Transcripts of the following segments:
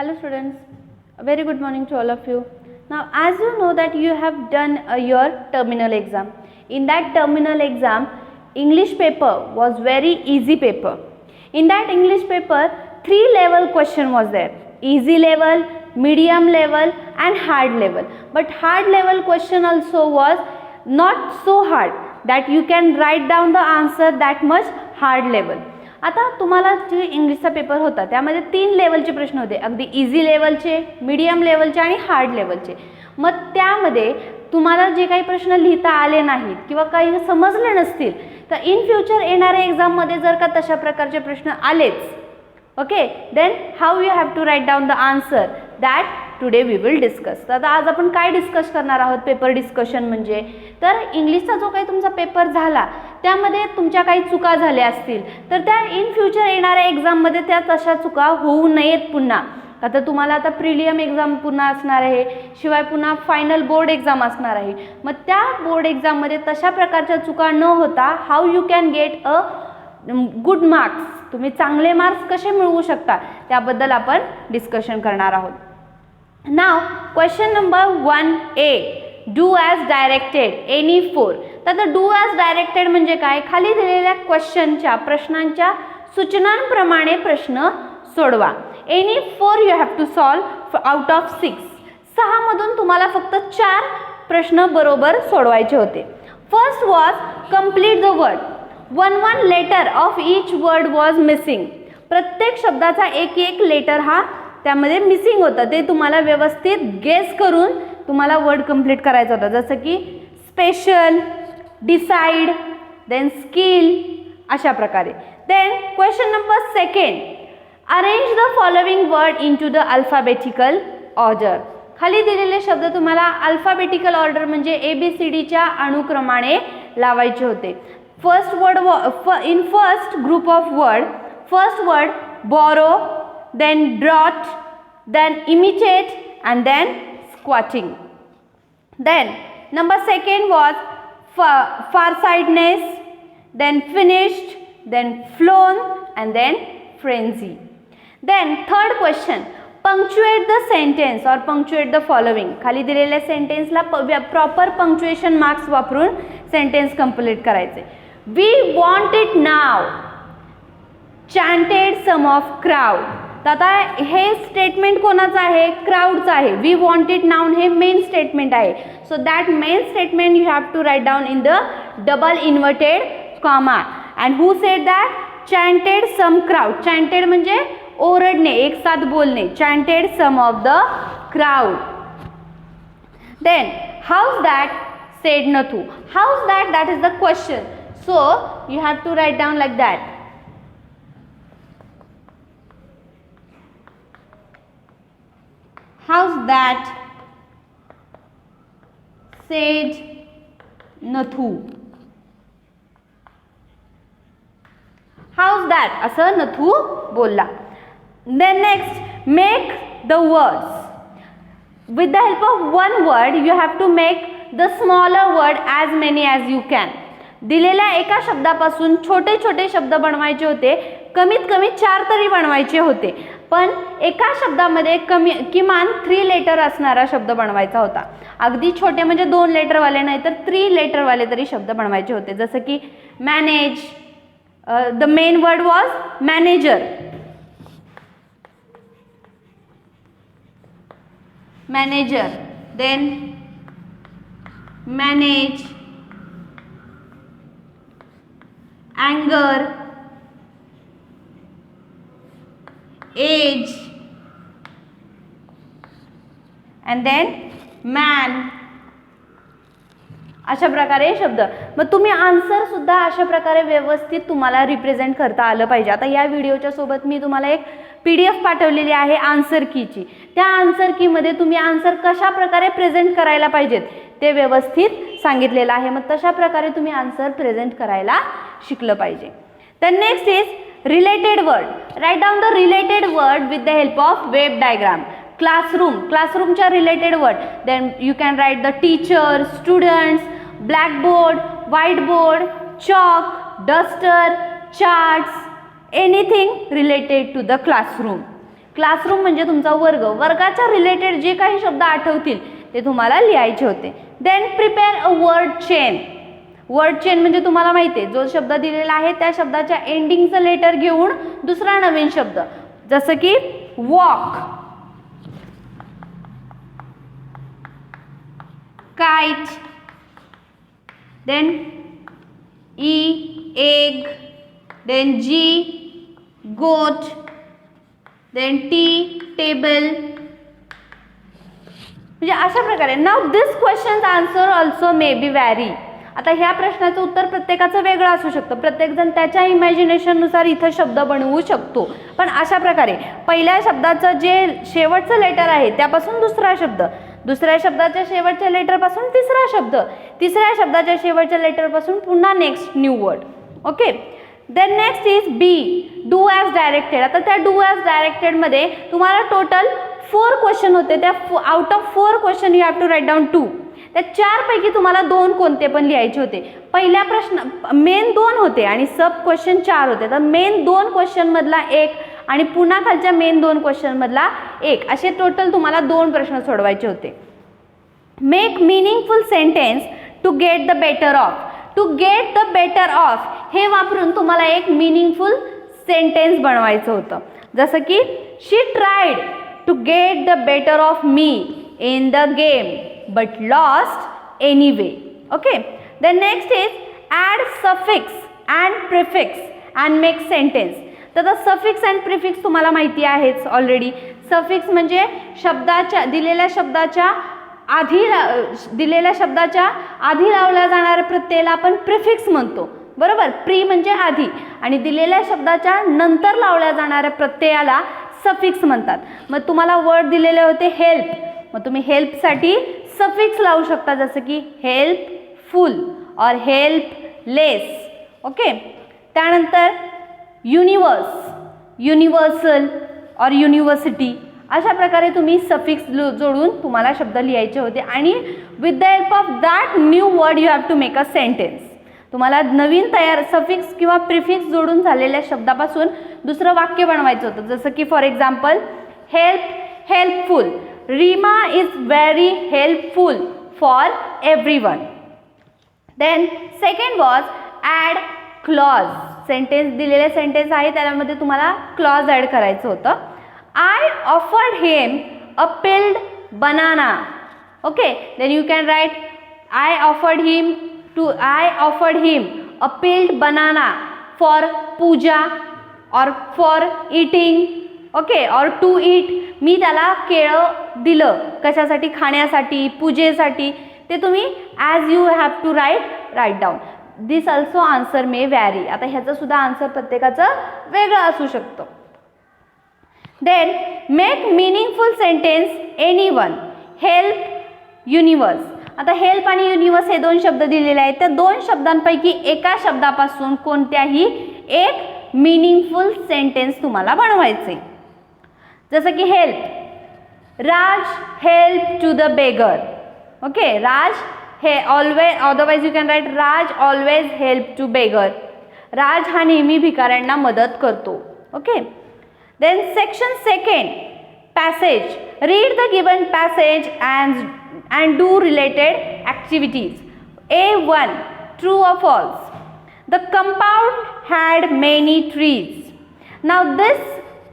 Hello students, a very good morning to all of you. Now as you know that you have done your terminal exam. In that terminal exam, English paper was very easy paper. In that English paper, 3 level question was there. Easy level, medium level and hard level. But hard level question also was not so hard that you can write down the answer that much hard level. आता तुम्हाला जे इंग्लिशचा paper होता त्यामध्ये 3 लेवलचे प्रश्न होते, अगदी इझी लेवलचे, मीडियम लेवलचे आणि हार्ड लेवलचे. मग त्यामध्ये तुम्हाला जे काही प्रश्न लिहिता आले नाहीत किंवा काही समजले नसतील तर इन फ्युचर येणाऱ्या एक्झाममध्ये जर का तशा प्रकारचे प्रश्न आलेच, okay, then how you have to write down the answer that today we will discuss. तर आता आज आपण काय डिस्कस करणार आहोत, पेपर डिस्कशन म्हणजे तर इंग्लिशचा जो काही तुमचा पेपर झाला त्यामध्ये तुमच्या काही चुका झाल्या असतील तर त्या इन फ्युचर येणाऱ्या एक्झाममध्ये त्या तशा चुका होऊ नयेत पुन्हा. आता तुम्हाला आता प्रिलियम एक्झाम पुन्हा असणार आहे, शिवाय पुन्हा फायनल बोर्ड एक्झाम असणार आहे. मग त्या बोर्ड एक्झाममध्ये तशा प्रकारच्या चुका न होता how you can get a good marks, तुम्ही चांगले मार्क्स कसे मिळवू शकता त्याबद्दल आपण डिस्कशन करणार आहोत. Now question number 1A, do as directed any 4. तर डू ॲज डायरेक्टेड म्हणजे काय, खाली दिलेल्या क्वेश्चनच्या प्रश्नांच्या सूचनांप्रमाणे प्रश्न सोडवा. Any 4 you have to solve out of 6. 6 मधून तुम्हाला फक्त 4 प्रश्न बरोबर सोडवायचे होते. First was complete the word. one letter of each word was missing. प्रत्येक शब्दाचा एक लेटर हा त्यामध्ये मिसिंग होता, ते तुम्हाला व्यवस्थित गेस करून तुम्हाला वर्ड कंप्लीट करायचा होता, जसं की स्पेशल, डिसाइड, देन स्किल, अशा प्रकारे. Then question number 2, arrange the following word into the alphabetical order. खाली दिलेले शब्द तुम्हाला अल्फाबेटिकल ऑर्डर म्हणजे ABCDच्या अनुक्रमाने लावायचे होते. First word in first group of word, first word borrow, then drought, then imitate and then squatting. Then number 2 was farsightedness, then finished, then flown and then frenzy. Then third question, punctuate the sentence or punctuate the following. खाली दिलेल्या सेंटेन्सला proper punctuation marks वापरून sentence complete करायचे. We want it now, chanted some of crowd. तर आता हे statement कोणाचं आहे, क्राऊडचं आहे. वी वॉन्ट इट नाउ हे मेन स्टेटमेंट आहे. So that main statement you have to write down in the double inverted comma. And who said that, chanted some crowd. Chanted म्हणजे ओरडणे, एक साथ बोलणे. Chanted some of the crowd. Then how's that said Nathu. How's that, that is the question. So you have to write down like that. How's that said Nathu. How's that असं नथू बोलला. Then next, make the words. With the help of one word you have to make the smaller word as many as you can. दिलेल्या एका शब्दापासून छोटे छोटे शब्द बनवायचे होते, कमीत कमी 4 तरी बनवायचे होते, पण एका शब्दामध्ये किमान 3 लेटर असणारा शब्द बनवायचा होता. अगदी छोटे म्हणजे 2 लेटरवाले नाही तर 3 लेटरवाले तरी शब्द बनवायचे होते, जसं की manage. The main word was manager. Manager, then manage, anger, age and then man. अशा प्रकारे शब्द. मग तुम्ही आन्सर सुद्धा अशा प्रकारे व्यवस्थित तुम्हाला रिप्रेझेंट करता आलं पाहिजे. आता या व्हिडिओच्या सोबत मी तुम्हाला एक PDF पाठवलेली आहे आन्सर कीची. त्या आन्सर कीमध्ये तुम्ही आन्सर कशा प्रकारे प्रेझेंट करायला पाहिजेत ते व्यवस्थित सांगितलेलं आहे. मग तशा प्रकारे तुम्ही आन्सर प्रेझेंट करायला शिकलं पाहिजे. तर next is related word. Write down the related word with the help of web diagram. Classroom, क्लासरूमच्या related word. Then you can write the teacher, students, blackboard, white board, chalk, duster, charts, anything related to the classroom. Classroom म्हणजे तुमचा वर्ग, वर्गाच्या related जे काही शब्द आठवतील ते तुम्हाला लिहायचे होते. Then prepare a word chain. Word chain म्हणजे तुम्हाला माहिती आहे, जो शब्द दिलेला आहे त्या शब्दाच्या एंडिंगचं लेटर घेऊन दुसरा नवीन शब्द, जसं की walk, kite, then E egg, then G goat, then T table. म्हणजे अशा प्रकारे. Now this questions answer also may be vary. आता ह्या प्रश्नाचं उत्तर प्रत्येकाचं वेगळं असू शकतं, प्रत्येकजण त्याच्या इमॅजिनेशननुसार इथं शब्द बनवू शकतो. पण अशा प्रकारे पहिल्या शब्दाचं जे शेवटचं लेटर आहे त्यापासून दुसरा शब्द, दुसऱ्या शब्दाच्या शेवटच्या लेटरपासून तिसरा शब्द, तिसऱ्या शब्दाच्या शेवटच्या लेटरपासून पुन्हा next new word. Okay. Then next is B, do as directed. आता त्या डू ॲज डायरेक्टेडमध्ये तुम्हाला टोटल 4 क्वेश्चन होते. त्या out of 4 question you have to write down 2. त्या 4 पैकी तुम्हाला 2 कोणते पण लिहायचे होते. पहिल्या प्रश्न मेन 2 होते आणि सब क्वेश्चन 4 होते. तर मेन 2 क्वेश्चनमधला 1 आणि पुन्हा खालच्या मेन 2 क्वेश्चनमधला 1, असे टोटल तुम्हाला 2 प्रश्न सोडवायचे होते. Make meaningful sentence to get the better off. To get the better off हे वापरून तुम्हाला एक मिनिंगफुल सेंटेन्स बनवायचं होतं. जसं की she tried to get the better of me in the game but lost anyway. Okay. The next is add suffix and prefix and make sentence. तर suffix and prefix तुम्हाला माहिती आहेच ऑलरेडी. सफिक्स म्हणजे शब्दाच्या दिलेल्या शब्दाच्या आधी लावल्या जाणाऱ्या प्रत्ययाला आपण प्रिफिक्स म्हणतो, बरोबर. प्री म्हणजे आधी आणि दिलेल्या शब्दाच्या नंतर लावल्या जाणाऱ्या प्रत्ययाला सफिक्स म्हणतात. मग तुम्हाला वर्ड दिलेले होते हेल्प, मग तुम्ही हेल्पसाठी सफिक्स लावू शकता, जसं की हेल्पफुल और हेल्पलेस. ओके. त्यानंतर युनिवर्स, युनिव्हर्सल और युनिव्हर्सिटी, अशा प्रकारे तुम्ही सफिक्स जोडून तुम्हाला शब्द लिहायचे होते आणि with the help of that new word you have to make a sentence. तुम्हाला नवीन तयार सफिक्स किंवा प्रिफिक्स जोडून झालेल्या शब्दापासून दुसरं वाक्य बनवायचं होतं. जसं की for example helpful. Rima is very helpful for everyone. Then second was add clause. Sentence दिलेले सेंटेन्स आहे त्यामध्ये तुम्हाला क्लॉज ॲड करायचं होतं. I offered him a peeled banana. Okay. Then you can write I offered him a peeled banana for puja or for eating. Okay. और to eat. मी त्याला केळं दिलं, कशासाठी? खाण्यासाठी, पूजेसाठी. ते तुम्ही as you have to write down. This also answer may vary. आता ह्याचं सुद्धा आन्सर प्रत्येकाचं वेगळं असू शकतं. Then make meaningful sentence anyone. Help, universe. आता हेल्प आणि युनिवर्स हे 2 शब्द दिलेले आहेत. त्या 2 शब्दांपैकी एका शब्दापासून कोणत्याही एक मिनिंगफुल सेंटेन्स तुम्हाला बनवायचे. जसं की help, Raj help to the beggar. Okay. Raj हे always, otherwise you can write Raj always help to beggar. Raj हा नेहमी भिकाऱ्यांना मदत करतो. Okay. Then section second, passage. Read the given passage and do related activities. A1 true or false. The compound had many trees. Now this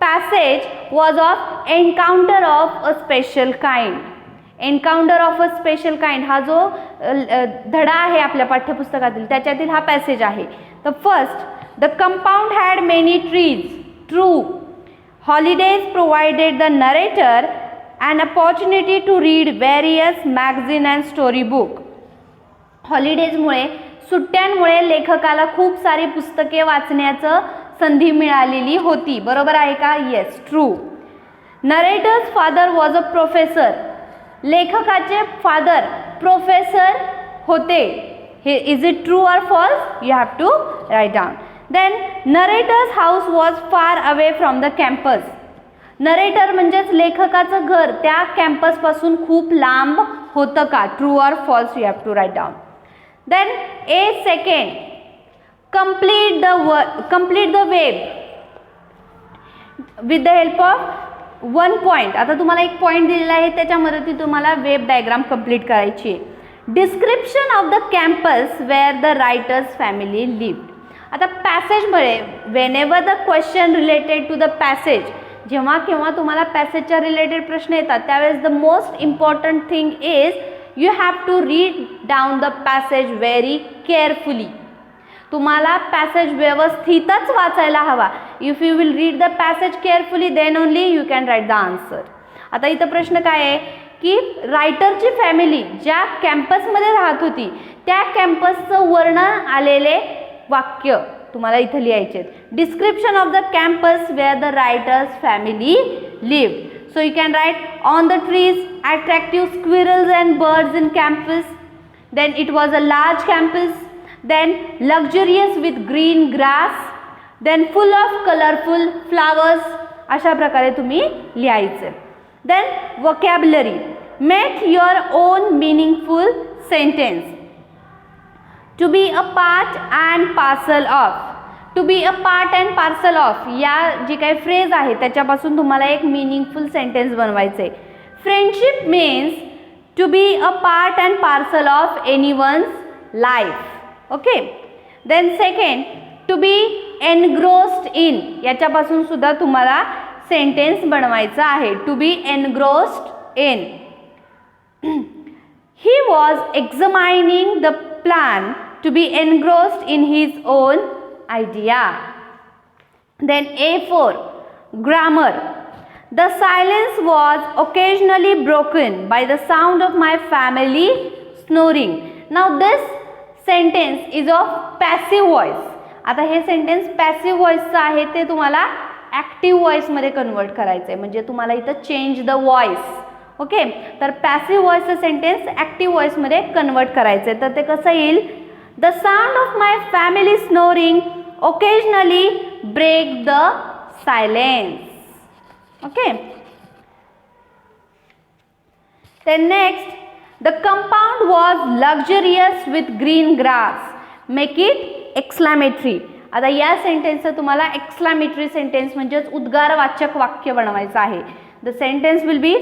passage was of encounter of a special kind. Encounter of a special kind हा जो धडा आहे आपल्या पाठ्यपुस्तकातील त्याच्यातील हा passage आहे. The first, the compound had many trees. True. Holidays provided the narrator an opportunity to read various magazine and story book. हॉलिडेजमुळे, सुट्ट्यांमुळे लेखकाला खूप सारी पुस्तके वाचण्याचं संधी मिळालेली होती. बरोबर आहे का? Yes, true. Narrator's father was a professor. लेखकाचे फादर प्रोफेसर होते. हे इज इट ट्रू और false? You have to write down. Then narrator's house was far away from the campus. Narrator म्हणजेच लेखकाचं घर त्या कॅम्पसपासून खूप लांब होतं का? ट्रू और false? You have to write down. Then A second, complete the web with the help of 1 point, आता तुम्हाला एक पॉईंट दिलेला आहे, त्याच्या मदतीने तुम्हाला वेब डायग्राम कंप्लीट करायची आहे. Description of the campus where the writer's family lived. आता पॅसेजमध्ये whenever the question related to the passage, जेव्हा केव्हा तुम्हाला पॅसेजच्या रिलेटेड प्रश्न येतात त्यावेळेस the most important thing is you have to read down the passage very carefully. तुम्हाला पॅसेज व्यवस्थितच वाचायला हवा. If you will read the passage carefully then only you can write the answer. आता इथं प्रश्न काय आहे की रायटरची फॅमिली ज्या कॅम्पसमध्ये राहत होती त्या कॅम्पसचं वर्णन आलेले वाक्य तुम्हाला इथं लिहायचे. Description of the campus where the writer's family lived. So you can write on the trees attractive squirrels and birds in campus. Then it was a large campus. Then luxurious with green grass. Then full of colorful flowers. अशा प्रकारे तुम्ही लिहायचे. Then vocabulary. Make your own meaningful sentence. To be a part and parcel of. To be a part and parcel of या जी काही phrase आहे त्याच्यापासून तुम्हाला एक मिनिंगफुल सेंटेन्स बनवायचं आहे. Friendship means to be a part and parcel of anyone's life. Okay. Then second to be engrossed in, याच्यापासून सुद्धा तुम्हाला सेंटेन्स बनवायचा आहे. To be engrossed in. He was examining the plan to be engrossed in his own idea. Then A4 grammar. The silence was occasionally broken by the sound of my family snoring. Now this sentence is of passive voice. आता हे sentence passive व्हॉइसचं आहे ते तुम्हाला active व्हॉइसमध्ये convert करायचं आहे. म्हणजे तुम्हाला इथं चेंज द व्हॉइस. ओके. तर पॅसिव्ह व्हॉइसचं सेंटेन्स ॲक्टिव्ह व्हॉइसमध्ये कन्वर्ट करायचं आहे. तर ते कसं येईल? The sound of my family snoring occasionally break the silence. Okay. Then next, the compound was luxurious with green grass. Make it exclamatory. आता या सेंटेन्सचं तुम्हाला एक्सक्लामेटरी सेंटेन्स म्हणजेच उद्गारवाचक वाक्य बनवायचं आहे. The sentence will be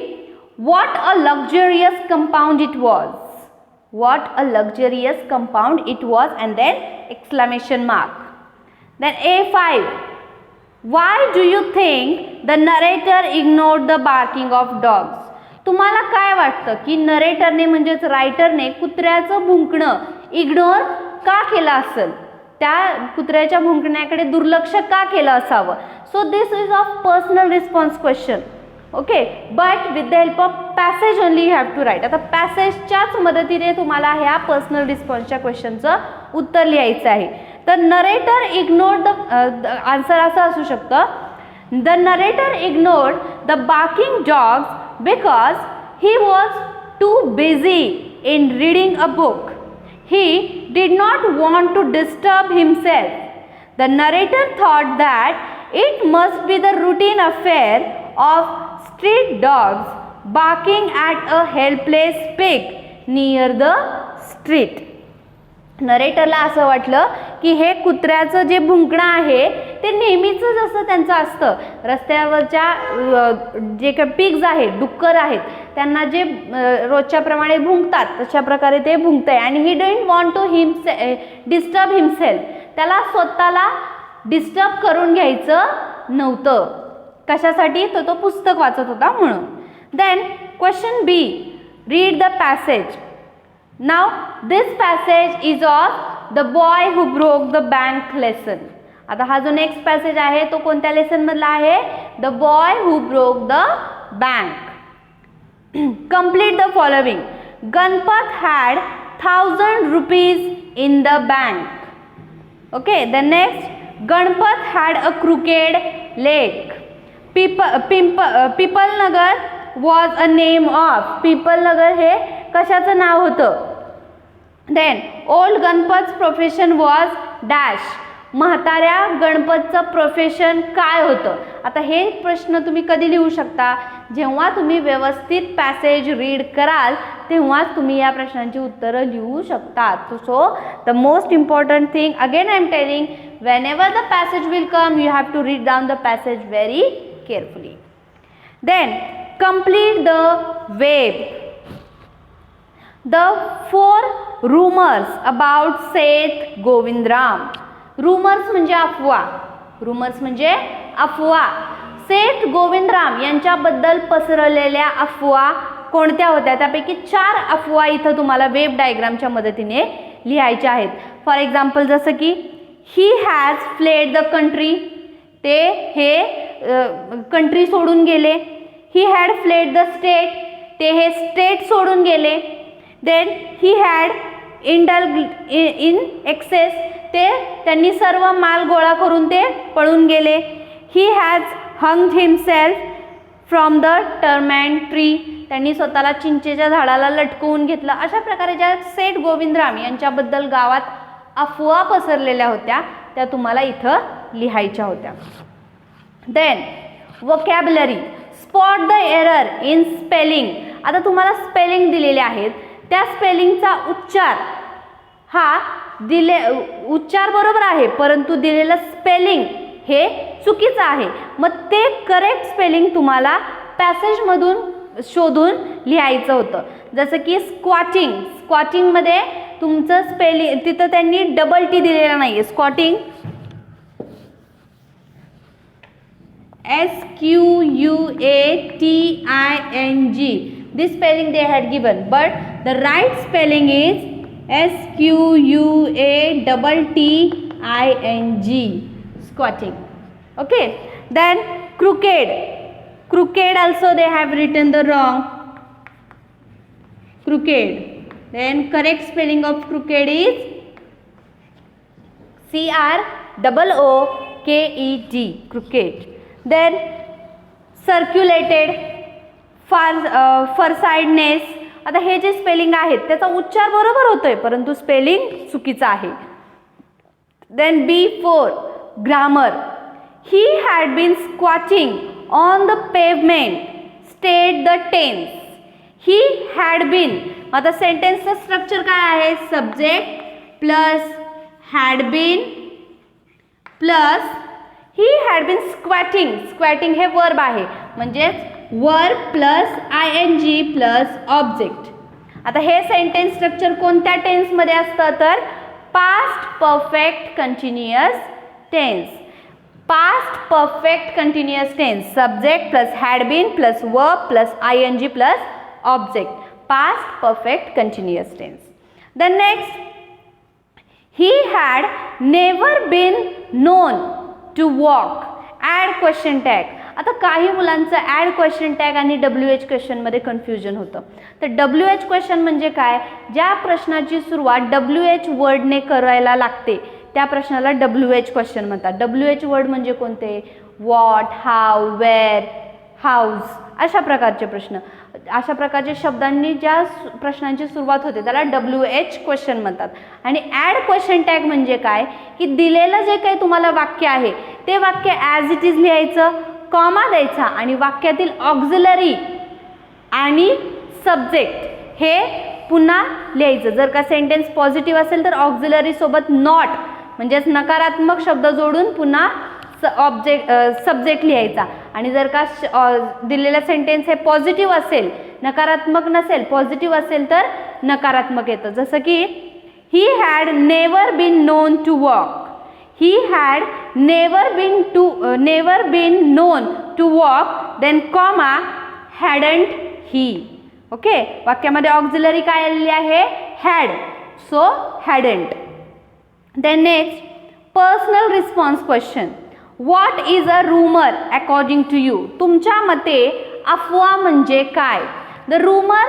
what a luxurious compound it was. What a luxurious compound it was, and then exclamation mark. Then A5. Why do you think the narrator ignored the barking of dogs? तुम्हाला काय वाटतं की नरेटरने म्हणजेच रायटरने कुत्र्याचं भुंकणं ignore का केलं असेल? त्या कुत्र्याच्या भुंकण्याकडे दुर्लक्ष का केलं असावं? So this is of personal response question. Okay. But with the help of passage only you have to write. आता पॅसेजच्याच मदतीने तुम्हाला ह्या पर्सनल रिस्पॉन्सच्या क्वेश्चनचं उत्तर लिहायचं आहे. तर नरेटर इग्नोर्ड द आन्सर असं असू शकतं. The narrator ignored the barking dogs because he was too busy in reading a book. He did not want to disturb himself. The narrator thought that it must be the routine affair of street dogs barking at a helpless pig near the street. नरेटरला असं वाटलं की हे कुत्र्याचं जे भुंकणं आहे ते नेहमीच असं त्यांचं असतं. रस्त्यावरच्या जे काही पिग्स आहेत, डुक्कर आहेत, त्यांना जे रोजच्याप्रमाणे भुंकतात तशा प्रकारे ते भुंकतंय. आणि he don't want to disturb himself. त्याला स्वतःला डिस्टर्ब करून घ्यायचं नव्हतं. कशासाठी? तो पुस्तक वाचत होता म्हणून. Then question B. Read the passage. Now this passage is of the boy who broke the bank lesson. आता हा जो नेक्स्ट पॅसेज आहे तो कोणत्या लेसन मधला आहे? The boy who broke the bank. Complete the following. Ganpat had 1000 rupees in the bank. Okay. The next, Ganpat had a crooked leg. Pipalnagar was a name of. Pipalnagar हे कशाचं नाव होतं? Then old Ganpat's profession was dash. म्हाताऱ्या गणपतचं profession काय होतं? आता हे प्रश्न तुम्ही कधी लिहू शकता? जेव्हा तुम्ही व्यवस्थित पॅसेज रीड कराल तेव्हाच तुम्ही या प्रश्नांची उत्तरं लिहू शकता. So the most important thing again I am telling, whenever the passage will come you have to read down the passage very carefully. Then complete the web. The 4 rumors about Seth Govindram. Rumors म्हणजे अफवा. rumors म्हणजे अफवा. सेठ गोविंदराम यांच्याबद्दल पसरलेल्या अफवा कोणत्या होत्या? त्यापैकी 4 अफवा इथं तुम्हाला वेब डायग्रामच्या मदतीने लिहायच्या आहेत. फॉर एक्झाम्पल जसं की he has fled the country, ते हे कंट्री सोडून गेले. He had fled the state, ते हे स्टेट सोडून गेले. Then he had indulge in excess, ते त्यांनी सर्व माल गोळा करून ते पळून गेले. He has hanged himself from the tamarind tree, त्यांनी स्वतःला चिंचेच्या झाडाला लटकवून घेतलं. अशा प्रकारे ज्या सेठ गोविंदराम यांच्याबद्दल गावात अफवा पसरलेल्या होत्या त्या तुम्हाला इथं लिहायच्या होत्या. Then vocabulary. Spot the error in spelling. आता तुम्हाला स्पेलिंग दिलेले आहेत, त्या स्पेलिंगचा उच्चार हा उच्चार बरोबर आहे परंतु दिलेलं स्पेलिंग हे चुकीचं आहे. मग ते करेक्ट स्पेलिंग तुम्हाला पॅसेजमधून शोधून लिहायचं होतं. जसं की स्क्वॉटिंग. स्क्वॉटिंगमध्ये तुमचं स्पेलिंग तिथं त्यांनी डबल टी दिलेला नाही आहे. Squatting SQUATING. This spelling they had given, but the right spelling is SQUATTING. Squatting. Okay. Then crooked. Crooked also they have written the wrong. Crooked. Then correct spelling of crooked is CROOKED. Crooked. Then circulated. farsightness. आता हे जे spelling आहेत त्याचा उच्चार बरोबर होतोय परंतु spelling चुकीचा आहे. Then B4 grammar. He had been squatting on the pavement. State the tense. He had been. आता सेंटेन्सचं स्ट्रक्चर काय आहे? Subject plus had been plus he had been squatting. Squatting हे वर्ब आहे म्हणजेच verb plus ING plus object. आता हे sentence structure कोणत्या टेन्समध्ये असतं तर past perfect continuous tense. Past perfect continuous tense. Subject plus had been plus verb plus ING plus object. Past perfect continuous tense. The next he had never been known to walk. Add question tag. आता काही मुलांचं add question tag आणि WH क्वेश्चनमध्ये confusion होतं. तर WH question म्हणजे काय? ज्या प्रश्नाची सुरुवात WH वर्डने करायला लागते त्या प्रश्नाला WH क्वेश्चन म्हणतात. WH वर्ड म्हणजे कोणते? व्हॉट, हाऊ, वेअर, हाऊस अशा प्रकारचे प्रश्न. अशा प्रकारच्या शब्दांनी ज्या प्रश्नांची सुरुवात होते त्याला WH क्वेश्चन म्हणतात. आणि ॲड क्वेश्चन टॅग म्हणजे काय की दिलेलं जे काही तुम्हाला वाक्य आहे ते वाक्य ॲज इट इज लिहायचं, कॉमा द्यायचा आणि वाक्यातील ऑक्झिलरी आणि सब्जेक्ट हे पुन्हा लिहायचं. जर का सेंटेन्स पॉझिटिव्ह असेल तर ऑक्झिलरी सोबत नॉट म्हणजेच नकारात्मक शब्द जोडून पुन्हा सब्जेक्ट लिहायचा. आणि जर का दिलेला सेंटेन्स हे पॉझिटिव्ह असेल, नकारात्मक नसेल, पॉझिटिव्ह असेल तर नकारात्मक येतं. जसं की he had never been known to walk. He had never been known to walk. Then comma hadn't he. Okay. वाक्यामध्ये ऑक्झिलरी काय आलेली आहे? had. So hadn't. Then next personal response question. What is a rumor according to you? तुमच्या मते अफवा म्हणजे काय? The rumour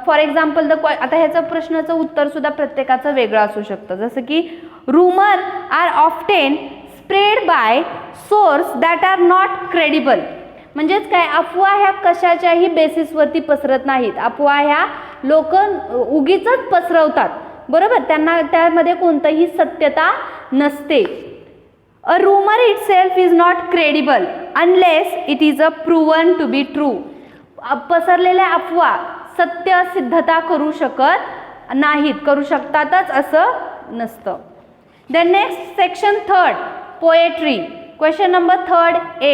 for example आता ह्याचं प्रश्नाचं उत्तर सुद्धा प्रत्येकाचं वेगळं असू शकतं. जसं की rumor are often spread by source that are not credible. म्हणजेच काय? अफवा ह्या कशाच्याही बेसिसवरती पसरत नाहीत. अफवा ह्या लोक उगीच पसरवतात बरोबर, त्यांना त्यामध्ये कोणतंही सत्यता नसते. अ rumor itself is not credible unless it is a proven to be true. पसरलेल्या अफवा सत्य सिद्धता करू शकत नाहीत, करू शकतातच असं नसतं. The next section 3rd poetry. Question number 3rd A.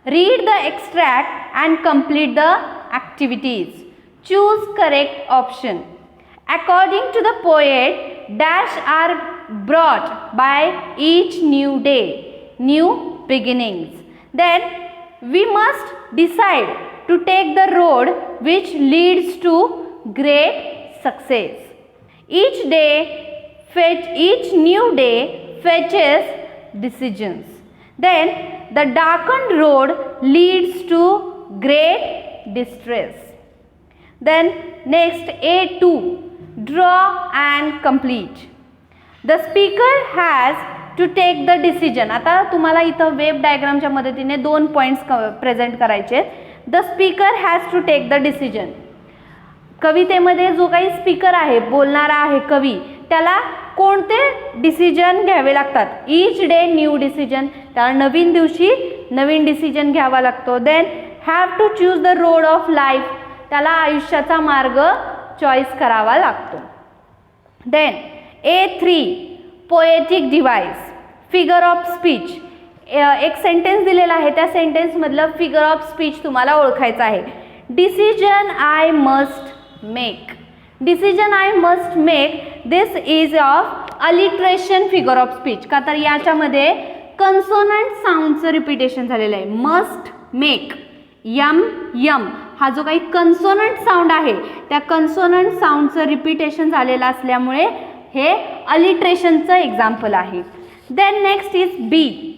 Read the extract and complete the activities. Choose correct option. According to the poet, dash are brought by each new day, new beginnings. Then we must decide to take the road which leads to great success. Each new day fetches decisions. Then the darkened road leads to great distress. Then next A2, draw and complete. The speaker has to take the decision. आता तुम्हाला इथं web डायग्रामच्या मदतीने 2 points present करायचे. The speaker has to take the decision. कवितेमध्ये जो काही speaker आहे, बोलणारा आहे कवी, त्याला कोणते डिसिजन घ्यावे लागतात. ईच डे न्यू डिसिजन, त्याला नवीन दिवशी नवीन डिसिजन घ्यावा लागतो. Then have to choose the road of life, त्याला आयुष्याचा मार्ग चॉईस करावा लागतो. Then A3, poetic device, figure of speech. एक सेंटेन्स दिलेला आहे, त्या सेंटेन्समधलं फिगर ऑफ स्पीच तुम्हाला ओळखायचं आहे. Decision I must make. Decision I must make, this is of alliteration figure of speech. का तर याच्यामध्ये कन्सोनंट साऊंडचं रिपिटेशन झालेलं आहे. मस्ट मेक, यम यम हा जो काही कन्सोनंट साऊंड आहे, त्या कन्सोनंट साऊंडचं रिपिटेशन झालेलं असल्यामुळे हे अलिट्रेशनचं एक्झाम्पल आहे. Then next is B,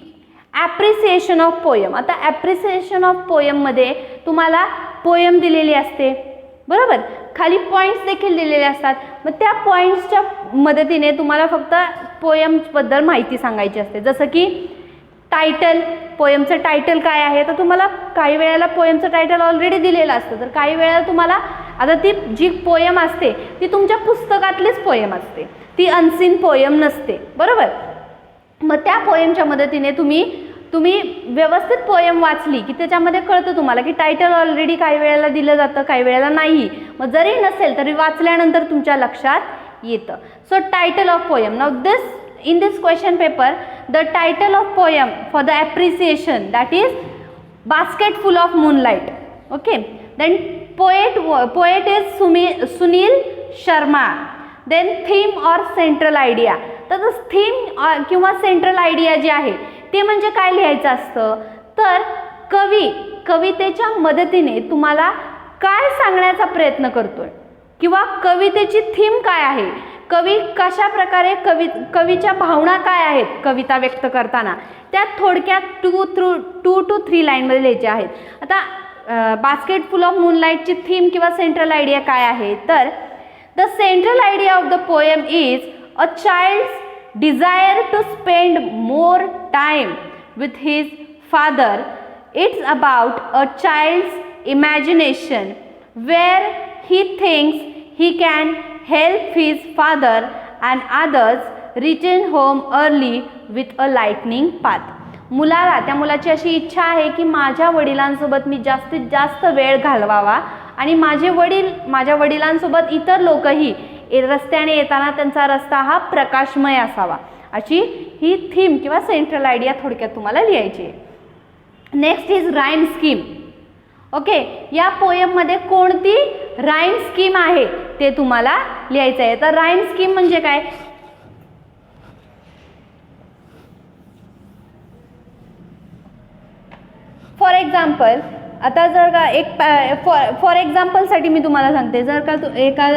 appreciation of poem. आता ॲप्रिसिएशन ऑफ पोयममध्ये तुम्हाला पोयम दिलेली असते, बरोबर, खाली पॉईंट्स देखील दिलेले असतात. मग त्या पॉईंट्सच्या मदतीने तुम्हाला फक्त पोयम्सबद्दल माहिती सांगायची असते. जसं की टायटल, पोयमचं टायटल काय आहे, तर तुम्हाला काही वेळेला पोयमचं टायटल ऑलरेडी दिलेलं असतं, तर काही वेळेला तुम्हाला आता ती जी पोयम असते ती तुमच्या पुस्तकातलीच पोयम असते, ती अनसीन पोयम नसते, बरोबर. मग त्या पोयमच्या मदतीने तुम्ही व्यवस्थित पोयम वाचली की त्याच्यामध्ये कळतं तुम्हाला की टायटल ऑलरेडी काही वेळेला दिलं जातं, काही वेळेला नाही. मग जरी नसेल तरी वाचल्यानंतर तुमच्या लक्षात येतं. So title of poem. Now in this question paper, the title of poem for the appreciation, that is Basket Full of Moonlight. Okay, then poet is Sunil Sharma. Then theme or central idea. तर theme किंवा central idea जी आहे ते म्हणजे काय लिहायचं असतं, तर कवितेच्या मदतीने तुम्हाला काय सांगण्याचा प्रयत्न करतोय किंवा कवितेची थीम काय आहे, कवी कशा प्रकारे कवीच्या भावना काय आहेत कविता व्यक्त करताना, त्या थोडक्यात 2 to 3 लाईनमध्ये लिहायच्या आहेत. आता बास्केट फुल ऑफ मूनलाईटची थीम किंवा सेंट्रल आयडिया काय आहे, तर the central idea of the poem is a child's desire to spend more time with his father. It's about a child's imagination where he thinks he can help his father and others return home early with a lightning path. त्या मुलाची अशी इच्छा आहे की माझ्या वडिलांसोबत मी जास्तीत जास्त वेळ घालवावा आणि माझ्या वडिलांसोबत इतर लोकही रस्त्याने येताना त्यांचा रस्ता हा प्रकाशमय असावा, अशी ही थीम किंवा सेंट्रल आयडिया थोडक्यात तुम्हाला लिहायची आहे. Next is rhyme scheme. Okay, या पोयममध्ये कोणती राईम स्कीम आहे ते तुम्हाला लिहायचं आहे. तर राईम स्कीम म्हणजे काय, फॉर एक्झाम्पल, आता जर का एक फॉर एक्झाम्पलसाठी मी तुम्हाला सांगते, जर का एका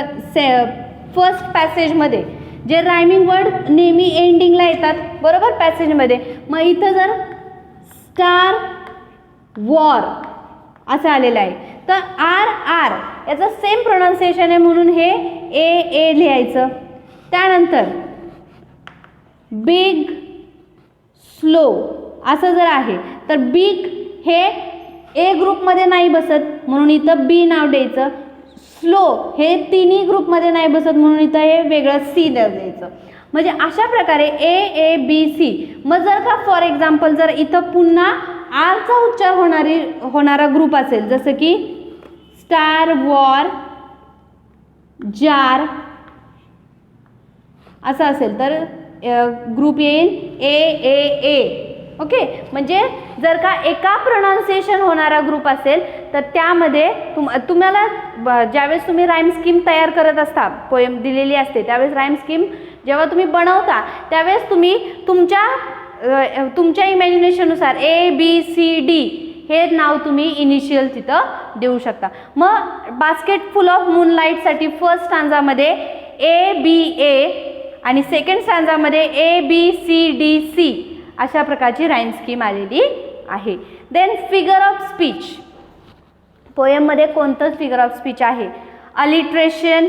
फर्स्ट पॅसेजमध्ये जे रायमिंग वर्ड नेहमी एंडिंगला येतात, बरोबर, पॅसेजमध्ये, मग इथं जर स्टार वॉर असं आलेलं आहे, तर आर याचं सेम प्रोनाऊन्सिएशन आहे म्हणून हे ए लिहायचं. त्यानंतर बिग स्लो असं जर आहे तर बिग हे ए ग्रुपमध्ये नाही बसत म्हणून इथं बी नाव द्यायचं. स्लो हे तिन्ही ग्रुपमध्ये नाही बसत म्हणून इथं हे वेगळं सी द्यायचं. म्हणजे अशा प्रकारे A, B, C. मग जर का फॉर एक्झाम्पल जर इथं पुन्हा आरचा उच्चार होणारा ग्रुप असेल, जसं की स्टार वॉर जार असं असेल तर ग्रुप येईल A. ओके, म्हणजे जर का एका प्रोनाउन्सिएशन होणारा ग्रुप असेल तर त्यामध्ये तुम्हाला ज्यावेळेस तुम्ही राईम स्कीम तयार करत असता, पोएम दिलेली असते त्यावेळेस राईम स्कीम जेव्हा तुम्ही बनवता त्यावेळेस तुम्ही तुमच्या इमॅजिनेशननुसार ABCD हे नाव तुम्ही इनिशियल तिथं देऊ शकता. मग बास्केट फुल ऑफ मूनलाईटसाठी फर्स्ट स्टांजामध्ये ABA आणि सेकंड स्टांजामध्ये ABCDC अशा प्रकारची राईम स्कीम आलेली आहे. देन फिगर ऑफ स्पीच, पोएममध्ये कोणतं फिगर ऑफ स्पीच आहे? Alliteration,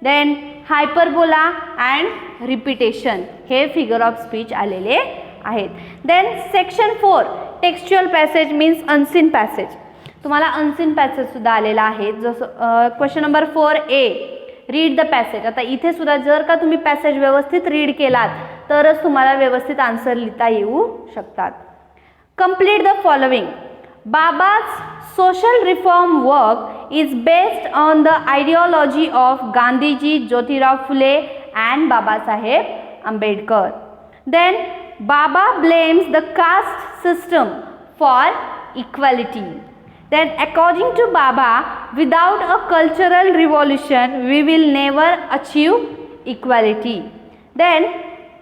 then hyperbola and repetition हे फिगर ऑफ स्पीच आलेले आहेत. Then section 4 textual passage means unseen passage. तुम्हाला अनसीन पॅसेज सुद्धा आलेला आहे. जसं question number 4A read the passage. आता इथे सुद्धा जर का तुम्ही पॅसेज व्यवस्थित रीड केलात तरच तुम्हाला व्यवस्थित आन्सर लिहिता येऊ शकतात. Complete the following. Baba's social reform work is based on the ideology of Gandhiji, Jyotirao Phule and Babasaheb Ambedkar. Then Baba blames the caste system for equality. Then according to Baba, without a cultural revolution, we will never achieve equality. Then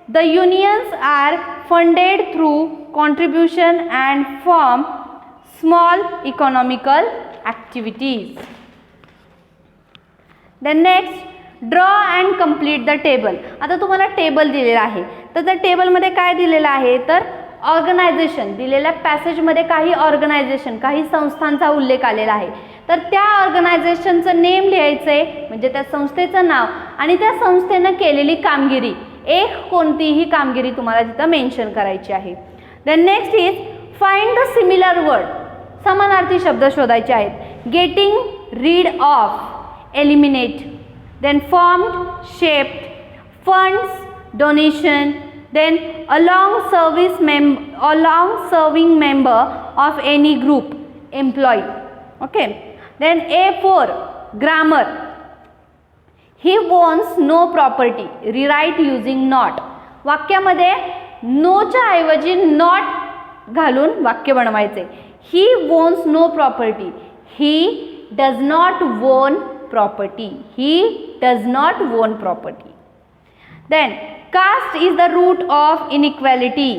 the unions are funded through contribution and form small economical activities. Then next, draw and complete the table. आता तुम्हाला table दिलेला आहे तर त्या टेबलमध्ये काय दिलेलं आहे तर ऑर्गनायझेशन दिलेल्या पॅसेजमध्ये काही ऑर्गनायझेशन काही संस्थांचा उल्लेख आलेला आहे तर त्या ऑर्गनायझेशनचं नेम लिहायचं आहे म्हणजे त्या संस्थेचं नाव आणि त्या संस्थेनं केलेली कामगिरी एक कोणतीही कामगिरी तुम्हाला तिथं मेन्शन करायची आहे. Then next is find the similar word. समानार्थी शब्द शोधायचे आहेत. Getting rid of, eliminate, then formed, shaped, funds, donation, then along serving member of any group, employee. Okay, then A4 grammar. He wants no property, rewrite using not. वाक्यामध्ये नोच्या ऐवजी not घालून वाक्य बनवायचे. He wants no property. He does not own property. He does not own property. Then caste is the root of inequality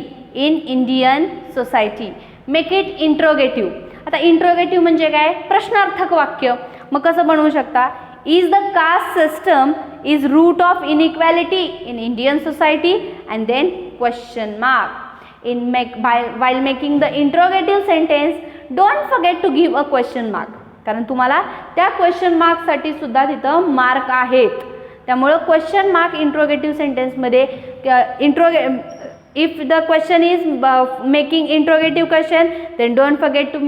in Indian society. Make it interrogative. आता interrogative म्हणजे काय? प्रश्नार्थक वाक्य. मग कसं बनवू शकता? Is the caste system is root of inequality in Indian society? And then question mark. While making the interrogative sentence, don't forget to give a question mark. कारण तुम्हाला त्या क्वेश्चन मार्कसाठी सुद्धा तिथं मार्क आहेत. त्यामुळं क्वेश्चन मार्क इंट्रोगेटिव्ह सेंटेन्समध्ये if the question is making interrogative question, then don't forget to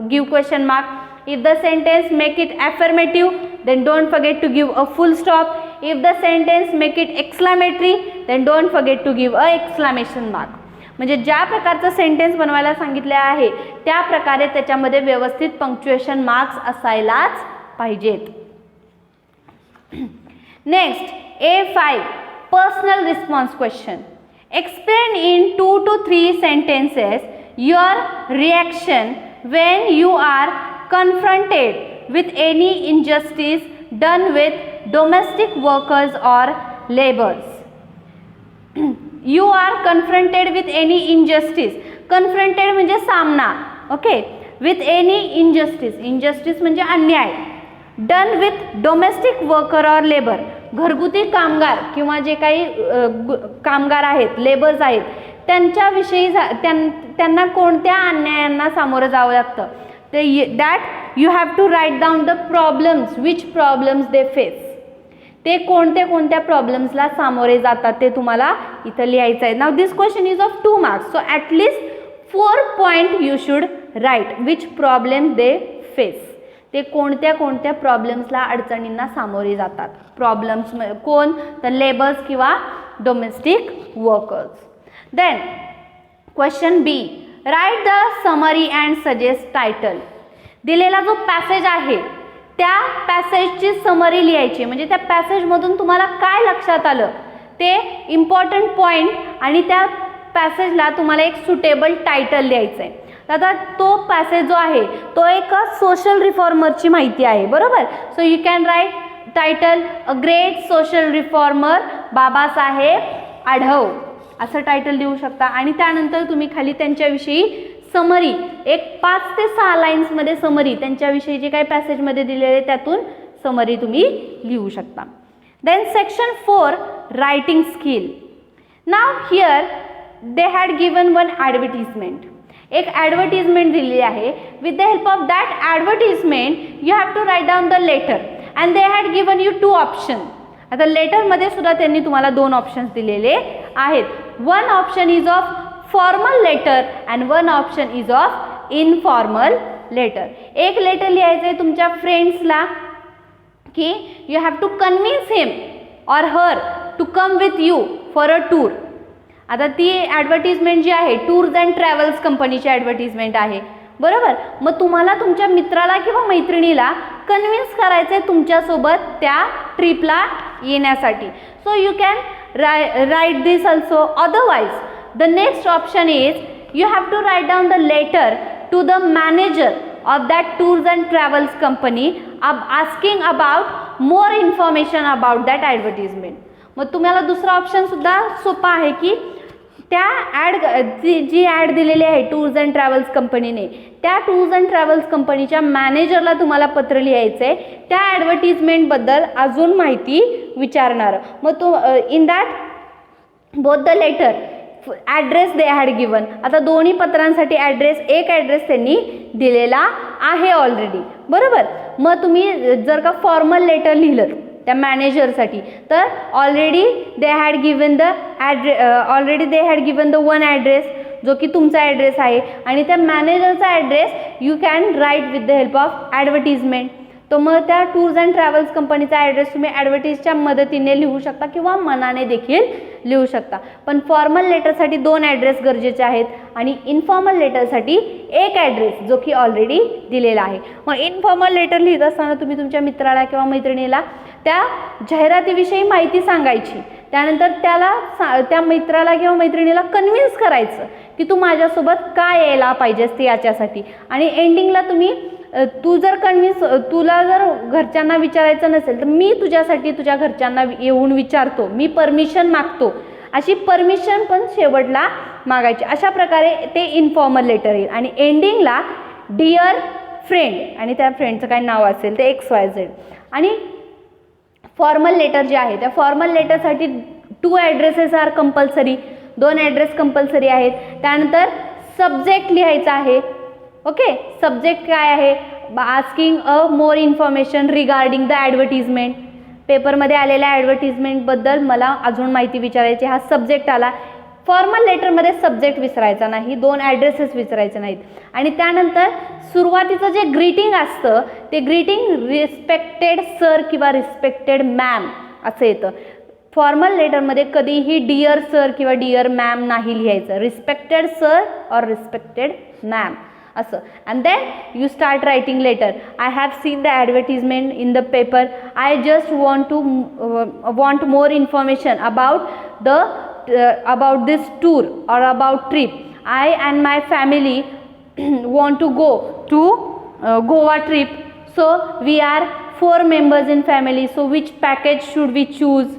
give question mark. If the sentence make it affirmative, then don't forget to give a full stop. If the sentence make it exclamatory, then don't forget to give a exclamation mark. म्हणजे ज्या प्रकारचं sentence बनवायला सांगितले आहे त्या प्रकारे त्याच्यामध्ये व्यवस्थित पंक्च्युएशन मार्क्स असायलाच पाहिजेत. Next A5 personal response question. Explain in 2 to 3 sentences your reaction when you are confronted with any injustice done with domestic workers or laborers. You are confronted with any injustice. Confronted म्हणजे सामना. Okay, with any injustice. Injustice म्हणजे अन्याय. Done with domestic worker or labor. घरगुती कामगार किंवा जे काही कामगार आहेत, लेबर्स आहेत, त्यांच्याविषयी त्यांना कोणत्या अन्यायांना सामोरं जावं लागतं ते that you have to write down the problems, which problems they face. ते कोणत्या प्रॉब्लेम्सला सामोरे जातात ते तुम्हाला इथं लिहायचं आहे. Now this question is of 2 marks. So at least 4 point you should write which problem they face. ते कोणत्या प्रॉब्लेम्सला अडचणींना सामोरे जातात. प्रॉब्लेम्स कोण तर लेबर्स किंवा domestic workers. Then question B, write the summary and suggest title. दिलेला जो पॅसेज आहे त्या पॅसेजची समरी लिहायची म्हणजे त्या पॅसेजमधून तुम्हाला काय लक्षात आलं ते इम्पॉर्टंट पॉईंट आणि त्या पॅसेजला तुम्हाला एक सुटेबल टायटल द्यायचं आहे. आता तो पॅसेज जो आहे तो एक सोशल रिफॉर्मरची माहिती आहे, बरोबर. So you can right title a great social reformer Babasaheb Adhav असं टायटल देऊ शकता. आणि त्यानंतर तुम्ही खाली त्यांच्याविषयी समरी एक 5 ते 6 लाईन्समध्ये समरी त्यांच्याविषयी जे काही पॅसेजमध्ये दिलेले त्यातून समरी तुम्ही लिहू शकता. Then section 4 writing skill. Now here they had given one advertisement. एक ॲडव्हर्टिजमेंट दिलेली आहे. With the help of that advertisement you have to write down the letter and they had given you 2 option. आता लेटरमध्ये सुद्धा त्यांनी तुम्हाला 2 options दिलेले आहेत. One option is of formal letter and one option is of informal letter. एक letter लिहायचं आहे तुमच्या फ्रेंड्सला की you have to convince him or her to come with you for a tour. आता ती ॲडव्हर्टिजमेंट जी आहे टूर्स अँड ट्रॅव्हल्स कंपनीची ॲडव्हर्टिजमेंट आहे, बरोबर. मग तुम्हाला तुमच्या मित्राला किंवा मैत्रिणीला कन्व्हिन्स करायचं आहे तुमच्यासोबत त्या ट्रिपला येण्यासाठी. So you can write this also. Otherwise the next option is you have to write down the letter to the manager of that tours and travels company asking about more information about that advertisement. मग तुम्हाला दुसरा option सुद्धा सोपा आहे की त्या जी add दिलेली आहे टूर्स अँड ट्रॅव्हल्स कंपनीने त्या टूर्स अँड ट्रॅव्हल्स कंपनीच्या मॅनेजरला तुम्हाला पत्र लिहायचं आहे त्या ॲडव्हर्टिजमेंटबद्दल अजून माहिती विचारणार. मग तो in that both the letter address they had given. आता दोन्ही पत्रांसाठी एक ॲड्रेस त्यांनी दिलेला आहे ऑलरेडी, बरोबर. मग तुम्ही जर का फॉर्मल लेटर लिहिलं त्या मॅनेजरसाठी तर already they had given the one address जो की तुमचा ॲड्रेस आहे आणि त्या मॅनेजरचा address you can write with the help of advertisement. तो मग त्या टूर्स अँड ट्रॅव्हल्स कंपनीचा ॲड्रेस तुम्ही ॲडव्हर्टिजच्या मदतीने लिहू शकता किंवा मनाने देखील लिहू शकता. पण फॉर्मल लेटरसाठी 2 ॲड्रेस गरजेचे आहेत आणि इनफॉर्मल लेटरसाठी एक ॲड्रेस जो की ऑलरेडी दिलेला आहे. मग इनफॉर्मल लेटर लिहित असताना तुम्ही तुमच्या मित्राला किंवा मैत्रिणीला त्या जाहिरातीविषयी माहिती सांगायची. त्यानंतर त्या मित्राला किंवा मैत्रिणीला कन्व्हिन्स करायचं की तू माझ्यासोबत काय यायला पाहिजेस ते याच्यासाठी. आणि एंडिंगला तुम्ही तुला जर घरच्यांना विचारायचं नसेल तर मी तुझ्यासाठी तुझ्या घरच्यांना येऊन विचारतो, मी परमिशन मागतो, अशी परमिशन पण शेवटला मागायची. अशा प्रकारे ते इनफॉर्मल लेटर येईल. आणि एंडिंगला डिअर फ्रेंड आणि त्या फ्रेंडचं काय नाव असेल ते XYZ. आणि फॉर्मल लेटर जे आहे त्या फॉर्मल लेटरसाठी 2 addresses are compulsory. 2 address compulsory आहेत. त्यानंतर सब्जेक्ट लिहायचा आहे. ओके, सब्जेक्ट काय आहे asking a more information regarding the advertisement. पेपरमध्ये आलेल्या ॲडव्हर्टिजमेंटबद्दल मला अजून माहिती विचारायची, हा सब्जेक्ट आला. फॉर्मल लेटरमध्ये सब्जेक्ट विसरायचा नाही, 2 ॲड्रेसेस विसरायचे नाहीत. आणि त्यानंतर सुरुवातीचं जे ग्रीटिंग असतं ते ग्रीटिंग रिस्पेक्टेड सर किंवा रिस्पेक्टेड मॅम असं येतं. फॉर्मल लेटरमध्ये कधीही डिअर सर किंवा डिअर मॅम नाही लिहायचं, रिस्पेक्टेड सर और रिस्पेक्टेड मॅम असं. And then you start writing letter. I have seen the advertisement in the paper. I just want more information about this tour or about trip. I and my family want to go to Goa trip. So we are 4 members in family. So which package should we choose?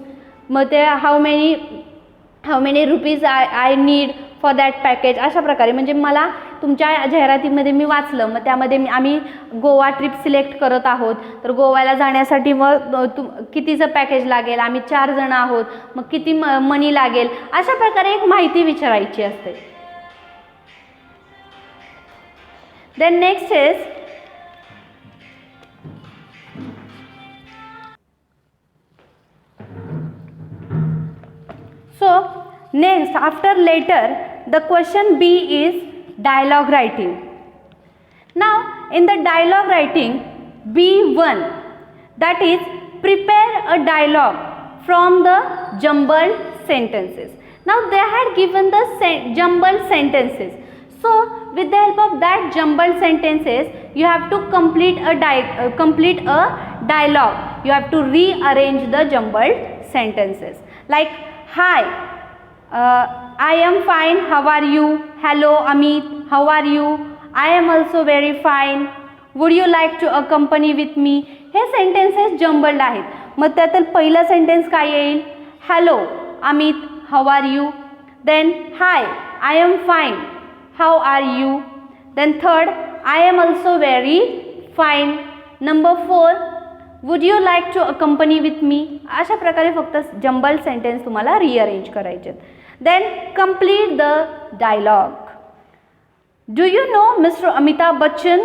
मग ते how many rupees I need for that package. अशा प्रकारे म्हणजे मला तुमच्या जाहिरातीमध्ये मी वाचलं, मग त्यामध्ये आम्ही गोवा ट्रिप सिलेक्ट करत आहोत. तर गोव्याला जाण्यासाठी मग कितीचं पॅकेज लागेल, आम्ही 4 जण आहोत, मग किती मनी लागेल, अशा प्रकारे एक माहिती विचारायची असते. Then next is next after letter the question B is dialogue writing. Now in the dialogue writing B1, that is prepare a dialogue from the jumbled sentences. Now they had given the jumbled sentences. So with the help of that jumbled sentences you have to complete a dialogue. You have to rearrange the jumbled sentences. Like hi, I am fine, how are you? Hello Amit, how are you? I am also very fine. Would you like to accompany with me? हे sentences jumbled आहेत. मग त्यातील पहिला sentence काय येईल? Hello Amit, how are you? Then hi, I am fine, how are you? Then third, I am also very fine. Number 4, would you like to accompany with me? अशा प्रकारे फक्त जम्बल्ड सेंटेन्स तुम्हाला रिअरेंज करायचे. Then complete the dialogue. Do you know mister Amitabh Bachchan?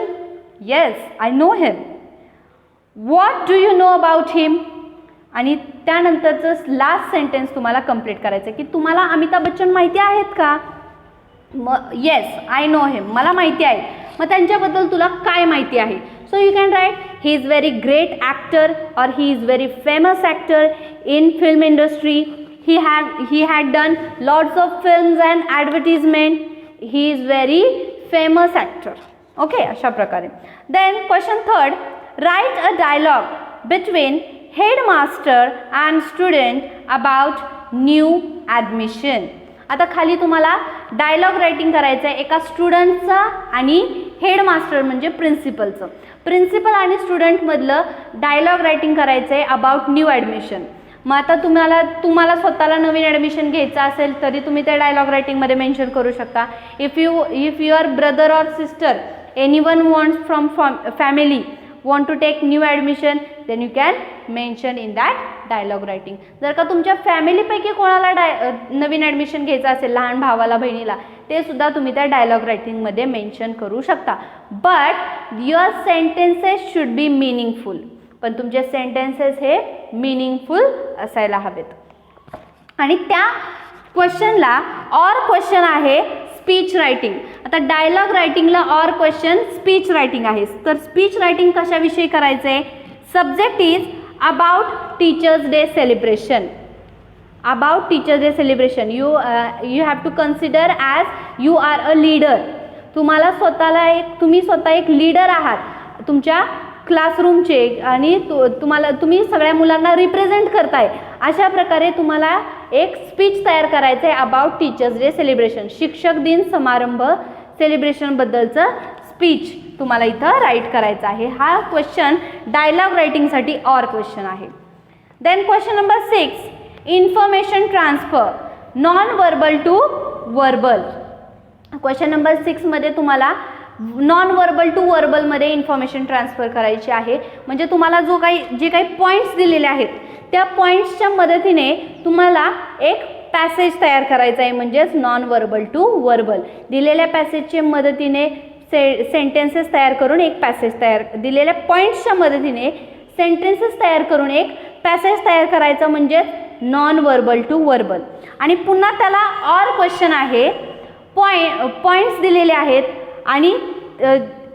Yes, I know him. What do you know about हिम? आणि त्यानंतरचं last sentence तुम्हाला complete करायचं की तुम्हाला अमिताभ बच्चन माहिती आहेत का? मग येस, आय नो हिम, मला माहिती आहे. मग त्यांच्याबद्दल तुला काय माहिती आहे? So you can write he is very great actor और he is very famous actor in film industry. he had done lots of films and advertisement. He is very famous actor. Okay, अशा प्रकारे. Then question third, write a dialogue between headmaster and student about new admission. आता खाली तुम्हाला dialogue writing करायचं आहे एका स्टुडंटचा आणि headmaster म्हणजे प्रिन्सिपलचं. प्रिन्सिपल आणि स्टुडंटमधलं डायलॉग रायटिंग करायचं आहे अबाउट न्यू ॲडमिशन. मग आता तुम्हाला स्वतःला नवीन ॲडमिशन घ्यायचं असेल तरी तुम्ही त्या डायलॉग रायटिंगमध्ये मेन्शन करू शकता. If your brother or sister anyone wants from family want to take new admission, then you can mention in that dialogue writing. जर का तुमच्या फॅमिलीपैकी कोणाला नवीन ॲडमिशन घ्यायचं असेल, लहान भावाला बहिणीला, ते सुद्धा तुम्ही त्या डायलॉग रायटिंगमध्ये मेन्शन करू शकता. But your sentences should be meaningful. पण तुमचे सेंटेन्सेस हे मिनिंगफुल असायला हवेत. आणि त्या क्वेश्चनला ऑर क्वेश्चन आहे स्पीच रायटिंग. आता डायलॉग रायटिंगला ऑर क्वेश्चन स्पीच रायटिंग आहे. तर स्पीच रायटिंग कशाविषयी करायचं आहे? Subject is about teachers day celebration. About teachers day celebration you have to consider as you are a leader. तुम्ही स्वतः एक लीडर आहात तुमच्या क्लासरूमचे आणि तुम्ही सगळ्या मुलांना रिप्रेझेंट करताय. अशा प्रकारे तुम्हाला एक स्पीच तयार करायचं आहे अबाउट टीचर्स डे सेलिब्रेशन. शिक्षक दिन समारंभ सेलिब्रेशनबद्दलचं स्पीच तुम्हाला इथं राईट करायचं आहे. हा क्वेश्चन डायलॉग रायटिंगसाठी ऑर क्वेश्चन आहे. Then question number 6, information transfer non verbal to verbal. Question number 6 मध्ये तुम्हाला नॉन वर्बल टू वर्बलमध्ये इन्फॉर्मेशन ट्रान्सफर करायची आहे. म्हणजे तुम्हाला जे काही पॉईंट्स दिलेले आहेत त्या पॉईंट्सच्या मदतीने तुम्हाला एक पॅसेज तयार करायचा आहे. म्हणजेच नॉन वर्बल टू वर्बल. दिलेल्या पॅसेजच्या मदतीने सेंटेन्सेस तयार करून एक पॅसेज दिलेल्या पॉईंट्सच्या मदतीने सेंटेन्सेस तयार करून एक पॅसेज तयार करायचा म्हणजेच नॉन वर्बल टू वर्बल. आणि पुन्हा त्याला ऑर क्वेश्चन आहे. पॉईंट्स दिलेले आहेत आणि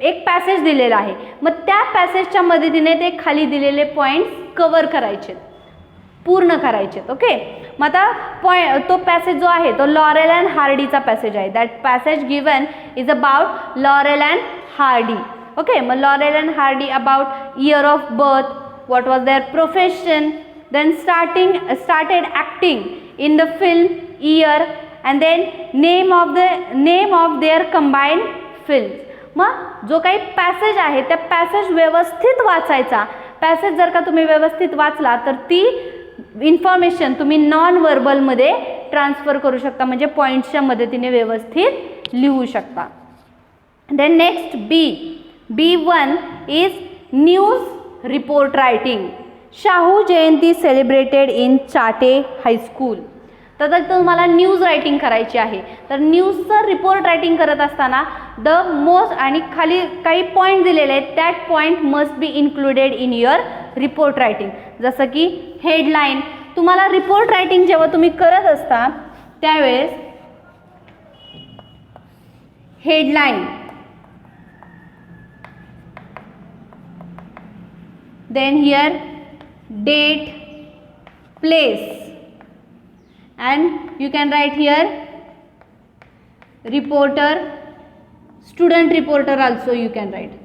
एक पॅसेज दिलेला आहे. मग त्या पॅसेजच्या मदतीने ते खाली दिलेले पॉईंट्स कव्हर करायचे, पूर्ण करायचे. ओके, मग आता तो पॅसेज जो आहे तो लॉरेल अँड हार्डीचा पॅसेज आहे. That passage given is about Laurel and Hardy. Okay, मग Laurel and Hardy about year of birth, what was their profession, then started acting in the film year and then name of their combined films. मग जो काही passage आहे त्या passage व्यवस्थित वाचायचा. Passage जर का तुम्ही व्यवस्थित वाचला तर ती इन्फॉर्मेशन तुम्ही नॉन वर्बलमध्ये ट्रान्सफर करू शकता. म्हणजे पॉईंट्सच्या मदतीने व्यवस्थित लिहू शकता. Then next B1 is news report writing. Shahu Jayanti celebrated in Chate high school. तर तुम्हाला न्यूज रायटिंग करायची आहे. तर न्यूजचं रिपोर्ट रायटिंग करत असताना द मोस्ट आणि खाली काही पॉईंट दिलेले आहेत. That point must be included in your report writing. जसं की हेडलाईन. तुम्हाला रिपोर्ट रायटिंग जेव्हा तुम्ही करत असता त्यावेळेस headline, then here date, place, and you can write here reporter, student reporter also you can write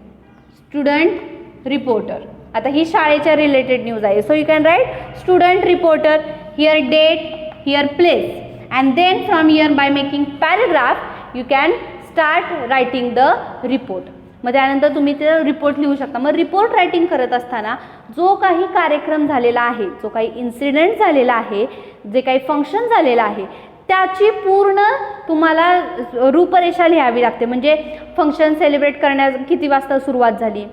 student reporter. आता ही शाळेच्या रिलेटेड न्यूज आहे. So you can write student reporter, here date, here place. and then from here by making paragraph you can start writing the report. मग त्यानंतर तुम्ही ते report लिहू शकता. मग रिपोर्ट रायटिंग करत असताना जो काही कार्यक्रम झालेला आहे, जो काही इन्सिडेंट झालेला आहे, जे काही फंक्शन झालेलं आहे त्याची पूर्ण तुम्हाला रूपरेषा लिहावी लागते. म्हणजे फंक्शन सेलिब्रेट करण्यास किती वाजता सुरुवात झाली,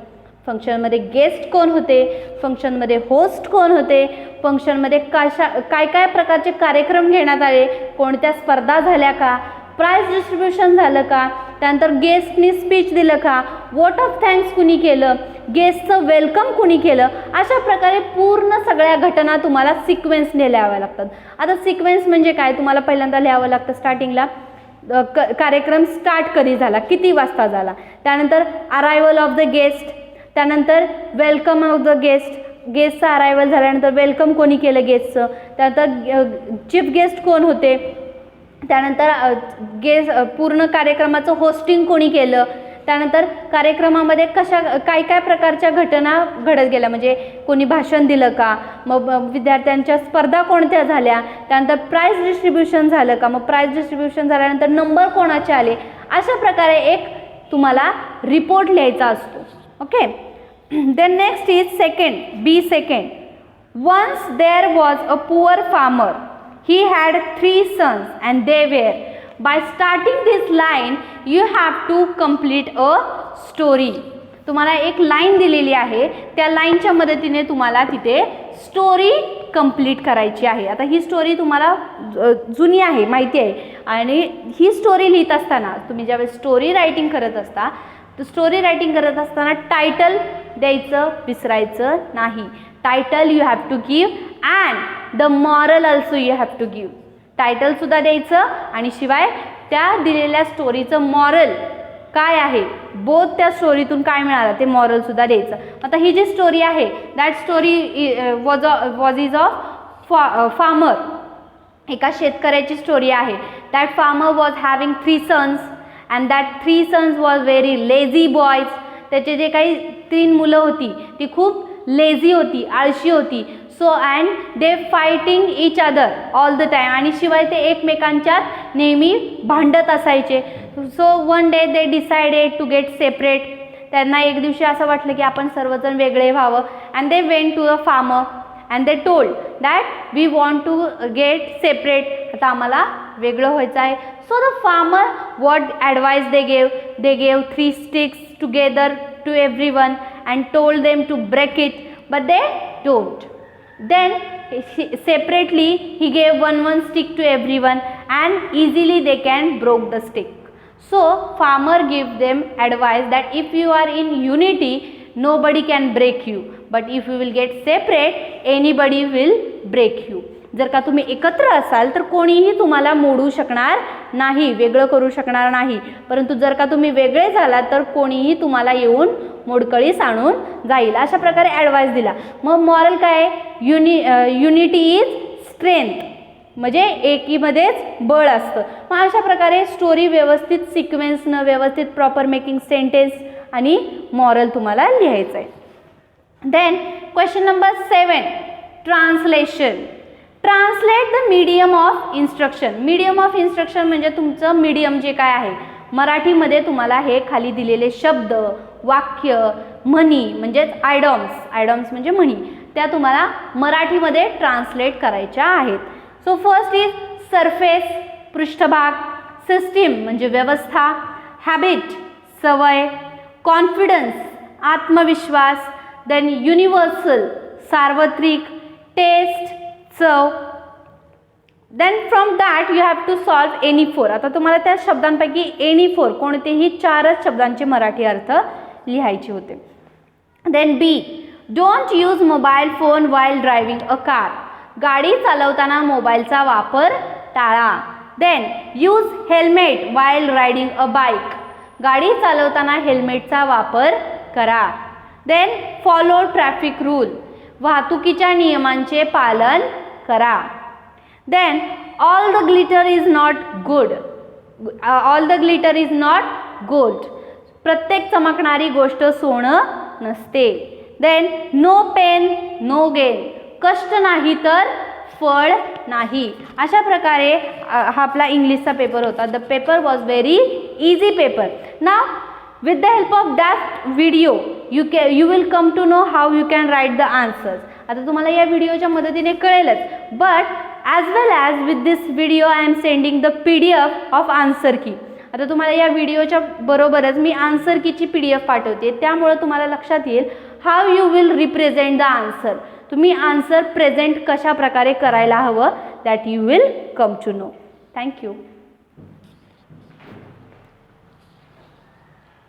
फंक्शनमध्ये गेस्ट कोण होते, फंक्शनमध्ये होस्ट कोण होते, फंक्शनमध्ये काय काय प्रकारचे कार्यक्रम घेण्यात आले, कोणत्या स्पर्धा झाल्या का, प्राइज डिस्ट्रीब्युशन झालं का, त्यानंतर गेस्टनी स्पीच दिलं का, वोट ऑफ थँक्स कुणी केलं, गेस्टचं वेलकम कुणी केलं, अशा प्रकारे पूर्ण सगळ्या घटना तुम्हाला सिक्वेन्सने लिहाव्या लागतात. आता सिक्वेन्स म्हणजे काय, तुम्हाला पहिल्यांदा लिहावं लागतं स्टार्टिंगला कार्यक्रम स्टार्ट कधी झाला, किती वाजता झाला, त्यानंतर अरायवल ऑफ द गेस्ट, त्यानंतर वेलकम ऑफ द गेस्टचं अरायवल झाल्यानंतर वेलकम कोणी केलं गेस्टचं, त्यानंतर चीफ गेस्ट कोण होते, त्यानंतर पूर्ण कार्यक्रमाचं होस्टिंग कोणी केलं, त्यानंतर कार्यक्रमामध्ये काय काय प्रकारच्या घटना घडत गेल्या, म्हणजे कोणी भाषण दिलं का, मग विद्यार्थ्यांच्या स्पर्धा कोणत्या झाल्या, त्यानंतर प्राइज डिस्ट्रीब्युशन झालं का, मग प्राइज डिस्ट्रीब्युशन झाल्यानंतर नंबर कोणाचे आले, अशा प्रकारे एक तुम्हाला रिपोर्ट लिहायचा असतो. Okay. Then next is second. Once there was a poor farmer. He had 3 sons and they were. By starting this line you have to complete a story. तुम्हाला एक लाईन दिलेली आहे, त्या लाईनच्या मदतीने तुम्हाला तिथे स्टोरी कंप्लीट करायची आहे. आता ही स्टोरी तुम्हाला जुनी आहे, माहिती आहे, आणि ही स्टोरी लिहित असताना तुम्ही ज्यावेळेस स्टोरी रायटिंग करत असता, तर स्टोरी रायटिंग करत असताना टायटल द्यायचं विसरायचं नाही. Title you have to give and the moral also you have to give. टायटलसुद्धा द्यायचं आणि शिवाय त्या दिलेल्या स्टोरीचं मॉरल काय आहे, बोथ त्या स्टोरीतून काय मिळालं ते मॉरलसुद्धा द्यायचं. आता ही जी स्टोरी आहे that story was is of farmer. एका शेतकऱ्याची स्टोरी आहे. That farmer was having 3 sons and that 3 sons was very lazy boys. त्याचे जे काही 3 मुलं होती ती खूप लेझी होती, आळशी होती. So and they fighting each other all the time. आणि शिवाय ते एकमेकांच्यात नेहमी भांडत असायचे. So one day they decided to get separate. त्यांना एक दिवशी असं वाटलं की आपण सर्वजण वेगळे व्हावं. And they went to the farmer and they told that we want to get separate. आता आम्हाला वेगळं व्हायचं आहे. So the farmer what advice they gave 3 sticks together to everyone and told them to break it, but they don't. Then separately he gave one stick to everyone and easily they can broke the stick. So farmer gave them advice that if you are in unity nobody can break you, but if you will get separate anybody will break you. जर का तुम्ही एकत्र असाल तर कोणीही तुम्हाला मोडू शकणार नाही, वेगळं करू शकणार नाही. परंतु जर का तुम्ही वेगळे झालात तर कोणीही तुम्हाला येऊन मोडकळीस आणून जाईल. अशा प्रकारे ॲडवाइस दिला. मग मॉरल काय, युनिटी इज स्ट्रेंथ, म्हणजे एकीमध्येच बळ असतं. मग अशा प्रकारे स्टोरी व्यवस्थित सिक्वेन्सनं व्यवस्थित प्रॉपर मेकिंग सेंटेन्स आणि मॉरल तुम्हाला लिहायचं आहे. Then question number 7, translation. Translate the medium of instruction. Medium of instruction म्हणजे तुमचं मीडियम जे काय आहे. मराठीमध्ये तुम्हाला हे खाली दिलेले शब्द, वाक्य, म्हणी म्हणजेच आयडॉम्स म्हणजे म्हणी, त्या तुम्हाला मराठीमध्ये ट्रान्सलेट करायच्या आहेत. सो फर्स्ट इज सरफेस, पृष्ठभाग, सिस्टीम म्हणजे व्यवस्था, हॅबिट सवय, कॉन्फिडन्स आत्मविश्वास, देन युनिव्हर्सल सार्वत्रिक, टेस्ट चव. Then from that you have to solve any 4. आता तुम्हाला त्या शब्दांपैकी एनी 4 कोणतेही 4च शब्दांचे मराठी अर्थ लिहायचे होते. Then B, don't use mobile phone while driving a car. गाडी चालवताना मोबाईलचा वापर टाळा. Then use helmet while riding a bike. गाडी चालवताना हेल्मेटचा वापर करा. Then follow traffic rule. वाहतुकीच्या नियमांचे पालन करा. Then all the glitter is not good. All the glitter is not gold. प्रत्येक चमकणारी गोष्ट सोनं नसते. Then no pain no gain. कष्ट नाही तर फळ नाही. अशा प्रकारे हा आपला इंग्लिशचा पेपर होता. The paper was very easy paper. Now with the help of that video you will come to know how you can write the answers. आता तुम्हाला या व्हिडिओच्या मदतीने कळेलच. But as well as with this video I am sending the PDF of answer key. आता तुम्हाला या व्हिडिओच्या बरोबरच मी आन्सर कीची PDF पाठवते. त्यामुळे तुम्हाला लक्षात येईल how you will represent the answer. तुम्ही आन्सर प्रेझेंट कशा प्रकारे करायला हवं that you will come to know. Thank you.